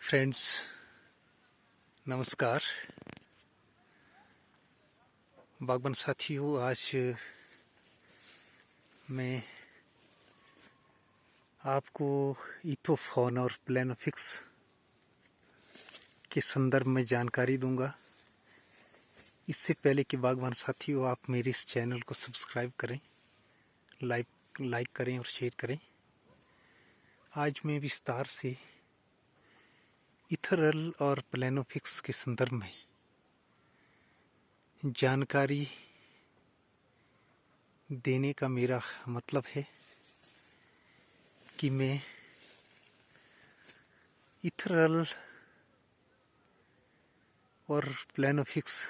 Friends, नमस्कार। बागबान साथियों, आज मैं आपको इथोफॉन और प्लेनोफिक्स के संदर्भ में जानकारी दूंगा। इससे पहले कि बागबान साथियों, आप मेरे इस चैनल को सब्सक्राइब करें, लाइक करें और शेयर करें। आज मैं विस्तार से इथरल और प्लेनोफिक्स के संदर्भ में जानकारी देने का मेरा मतलब है कि मैं इथरल और प्लेनोफिक्स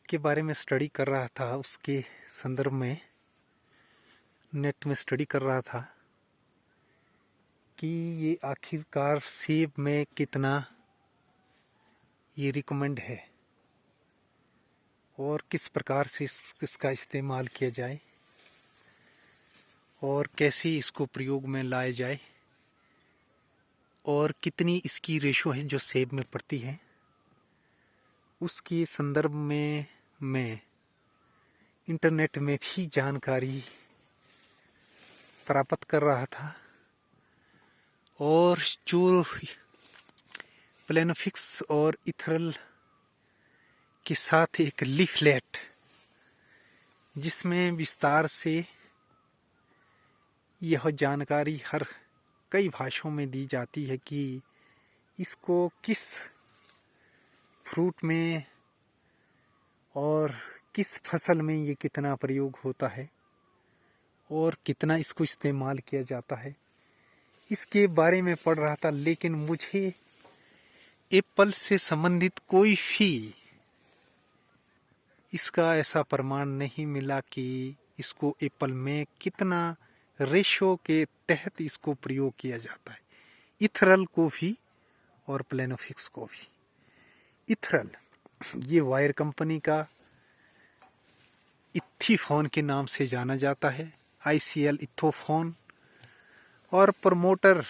के बारे में स्टडी कर रहा था। उसके संदर्भ में नेट में स्टडी कर रहा था कि ये आखिरकार सेब में कितना ये रिकमेंड है और किस प्रकार से इसका इस्तेमाल किया जाए और कैसे इसको प्रयोग में लाया जाए और कितनी इसकी रेशो है जो सेब में पड़ती है। उसके संदर्भ में मैं इंटरनेट में भी जानकारी प्राप्त कर रहा था और जो प्लेनोफिक्स और इथरल के साथ एक लीफलेट जिसमें विस्तार से यह जानकारी हर कई भाषाओं में दी जाती है कि इसको किस फ्रूट में और किस फसल में ये कितना प्रयोग होता है और कितना इसको इस्तेमाल किया जाता है, इसके बारे में पढ़ रहा था। लेकिन मुझे एप्पल से संबंधित कोई भी इसका ऐसा प्रमाण नहीं मिला कि इसको एप्पल में कितना रेशो के तहत इसको प्रयोग किया जाता है, इथरल को भी और प्लेनोफिक्स को भी। इथरल ये वायर कंपनी का इथीफॉन के नाम से जाना जाता है, ICL इथोफॉन, और प्रमोटर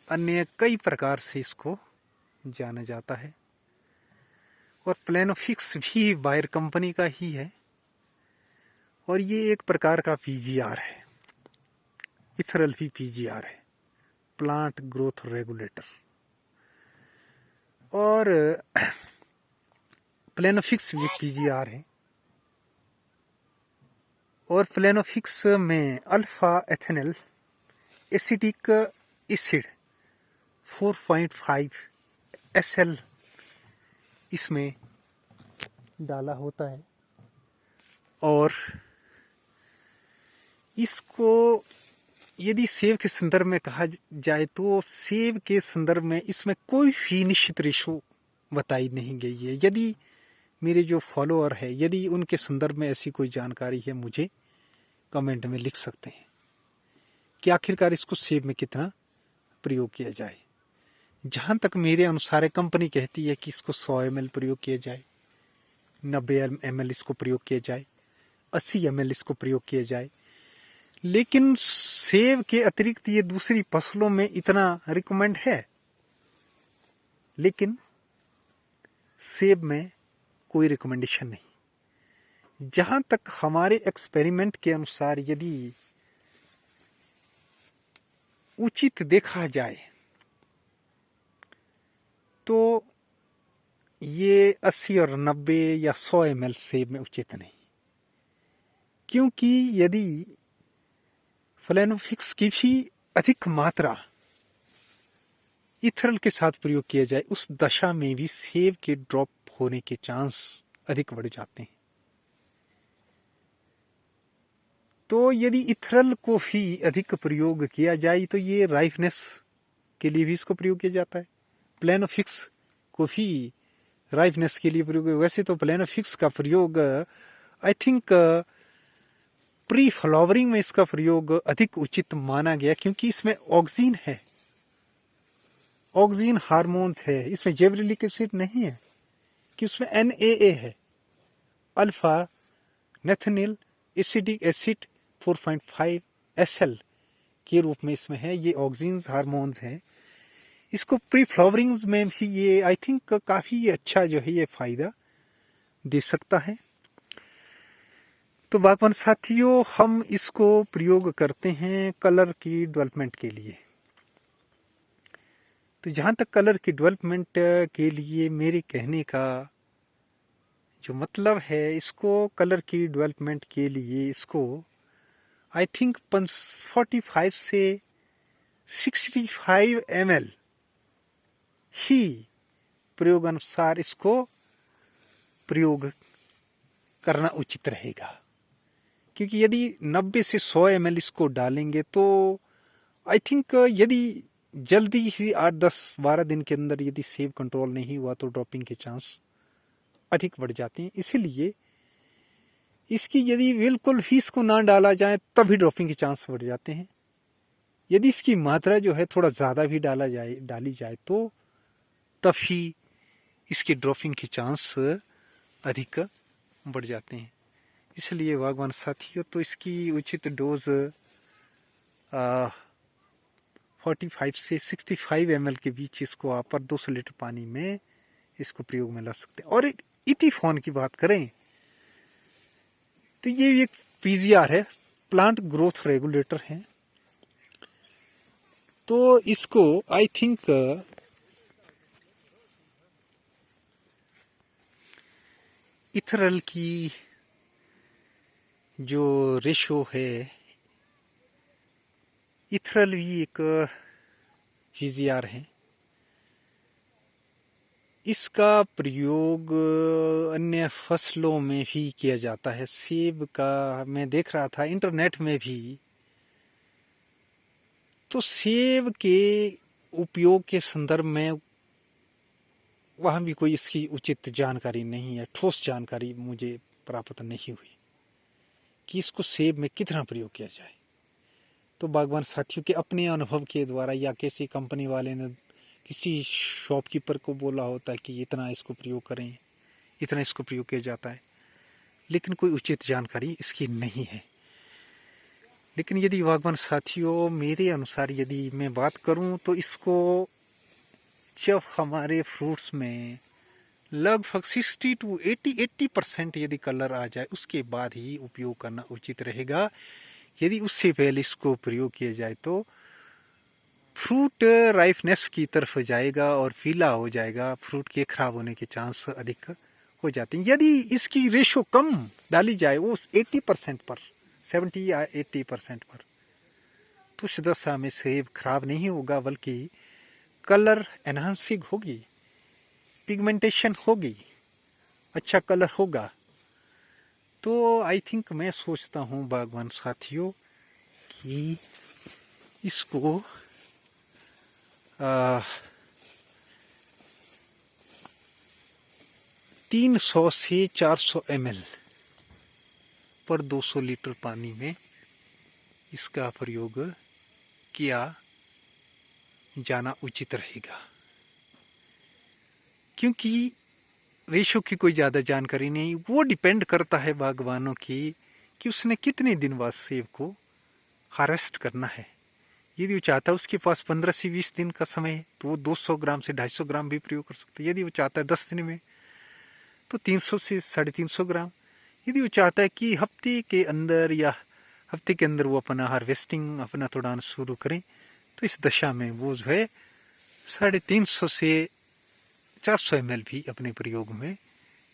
अन्य कई प्रकार से इसको जाना जाता है। और प्लेनोफिक्स भी वायर कंपनी का ही है और ये एक प्रकार का PGR है। इथरल भी PGR है, प्लांट ग्रोथ रेगुलेटर, और प्लेनोफिक्स भी PGR है। और प्लेनोफिक्स में alpha ethanal acetic acid 4.5 SL इसमें डाला होता है। और इसको यदि सेब के संदर्भ में कहा जाए तो सेब के संदर्भ में इसमें कोई भी निश्चित रेशो बताई नहीं गई है। यदि मेरे जो फॉलोअर है, यदि उनके संदर्भ में ऐसी कोई जानकारी है, मुझे कमेंट में लिख सकते हैं कि आखिरकार इसको सेब में कितना प्रयोग किया जाए। जहाँ तक मेरे अनुसार कंपनी कहती है कि इसको 100 ml प्रयोग किया जाए, 90 ml इसको प्रयोग किया जाए, 80 ml इसको प्रयोग किया जाए। लेकिन सेब के अतिरिक्त ये दूसरी फसलों में इतना रिकमेंड है, लेकिन सेब में कोई रिकमेंडेशन नहीं। जहां तक हमारे एक्सपेरिमेंट के अनुसार यदि उचित देखा जाए तो ये 80 और 90 या 100 ml सेब में उचित नहीं, क्योंकि यदि प्लेनोफिक्स की भी अधिक मात्रा इथरल के साथ प्रयोग किया जाए, उस दशा में भी सेब के ड्रॉप होने के चांस अधिक बढ़ जाते हैं। तो यदि इथरल को भी अधिक प्रयोग किया जाए तो ये राइपनेस के लिए भी इसको प्रयोग किया जाता है। प्लेनोफिक्स को भी राइपनेस के लिए प्रयोग, वैसे तो प्लेनोफिक्स का प्रयोग आई थिंक प्री फ्लावरिंग में इसका प्रयोग अधिक उचित माना गया, क्योंकि इसमें ऑक्सीन है, ऑक्सीन हार्मोन्स है। इसमें जेबरिलिक एसिड नहीं है कि उसमें NAA है, अल्फा नेथनिल एसिटिक एसिड 4.5 SL के रूप में इसमें है। ये ऑक्सिन्स हार्मोन्स हैं। इसको प्री फ्लावरिंग में भी ये आई थिंक काफ़ी अच्छा जो है ये फ़ायदा दे सकता है। तो बागवान साथियों, हम इसको प्रयोग करते हैं कलर की डेवलपमेंट के लिए। तो जहाँ तक कलर की डेवलपमेंट के लिए मेरे कहने का जो मतलब है, इसको कलर की डेवलपमेंट के लिए इसको आई थिंक 45 से 65 ml ही प्रयोग अनुसार इसको प्रयोग करना उचित रहेगा। क्योंकि यदि 90 से 100 ml इसको डालेंगे तो आई थिंक यदि जल्दी ही 8-10-12 दिन के अंदर यदि सेब कंट्रोल नहीं हुआ तो ड्रॉपिंग के चांस अधिक बढ़ जाते हैं। इसीलिए इसकी यदि बिल्कुल भी इसको ना डाला जाए तभी ड्रॉपिंग के चांस बढ़ जाते हैं। यदि इसकी मात्रा जो है थोड़ा ज़्यादा भी डाली जाए तो तभी इसकी ड्रॉपिंग के चांस अधिक बढ़ जाते हैं। इसलिए बागवान साथियों, तो इसकी उचित डोज 45 से 65 ml के बीच इसको आप 200 लीटर पानी में इसको प्रयोग में ला सकते हैं। और इथीफॉन की बात करें तो ये एक पीजीआर है, प्लांट ग्रोथ रेगुलेटर है। तो इसको आई थिंक इथरल की जो रेशो है, इथरल भी एक पीजीआर है। इसका प्रयोग अन्य फसलों में भी किया जाता है। सेब का मैं देख रहा था इंटरनेट में भी, तो सेब के उपयोग के संदर्भ में वहाँ भी कोई इसकी उचित जानकारी नहीं है, ठोस जानकारी मुझे प्राप्त नहीं हुई कि इसको सेब में कितना प्रयोग किया जाए। तो बागवान साथियों के अपने अनुभव के द्वारा या किसी कंपनी वाले ने किसी शॉपकीपर को बोला होता है कि इतना इसको प्रयोग करें, इतना इसको प्रयोग किया जाता है, लेकिन कोई उचित जानकारी इसकी नहीं है। लेकिन यदि बागवान साथियों मेरे अनुसार यदि मैं बात करूं तो इसको जब हमारे फ्रूट्स में लगभग 60 to 80% यदि कलर आ जाए उसके बाद ही उपयोग करना उचित रहेगा। यदि उससे पहले इसको प्रयोग किया जाए तो फ्रूट राइपनेस की तरफ जाएगा और पीला हो जाएगा, फ्रूट के खराब होने के चांस अधिक हो जाते हैं। यदि इसकी रेशो कम डाली जाए वो 80% पर, 70 या 80% पर, तो उस दशा में सेब खराब नहीं होगा बल्कि कलर एनहांसिंग होगी, पिगमेंटेशन होगी, अच्छा कलर होगा। तो आई थिंक मैं सोचता हूँ बागवान साथियों कि इसको 300 से 400 ml पर 200 लीटर पानी में इसका प्रयोग किया जाना उचित रहेगा। क्योंकि रेशो की कोई ज़्यादा जानकारी नहीं, वो डिपेंड करता है बागवानों की कि उसने कितने दिन बाद सेब को हार्वेस्ट करना है। यदि वो चाहता है उसके पास 15 से 20 दिन का समय है तो वो 200 ग्राम से 250 ग्राम भी प्रयोग कर सकता है। यदि वो चाहता है 10 दिन में तो 300 से 350 ग्राम। यदि वो चाहता है कि हफ्ते के अंदर वो अपना हार्वेस्टिंग अपना तोड़ाना शुरू करें तो इस दशा में वो जो है 350 से 400 ml भी अपने प्रयोग में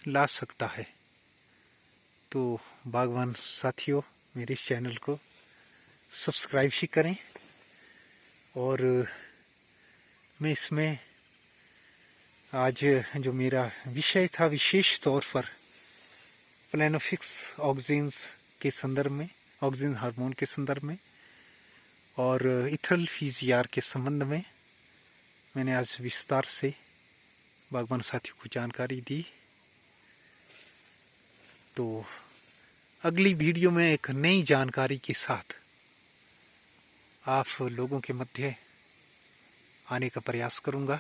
ला सकता है। तो बागवान साथियों मेरे इस चैनल को सब्सक्राइब ही करें। और मैं इसमें आज जो मेरा विषय था विशेष तौर पर प्लेनोफिक्स ऑक्सिन्स के संदर्भ में, ऑक्सिन हार्मोन के संदर्भ में और इथरल पीजीआर के संबंध में मैंने आज विस्तार से बागवान साथियों को जानकारी दी। तो अगली वीडियो में एक नई जानकारी के साथ आप लोगों के मध्य आने का प्रयास करूंगा।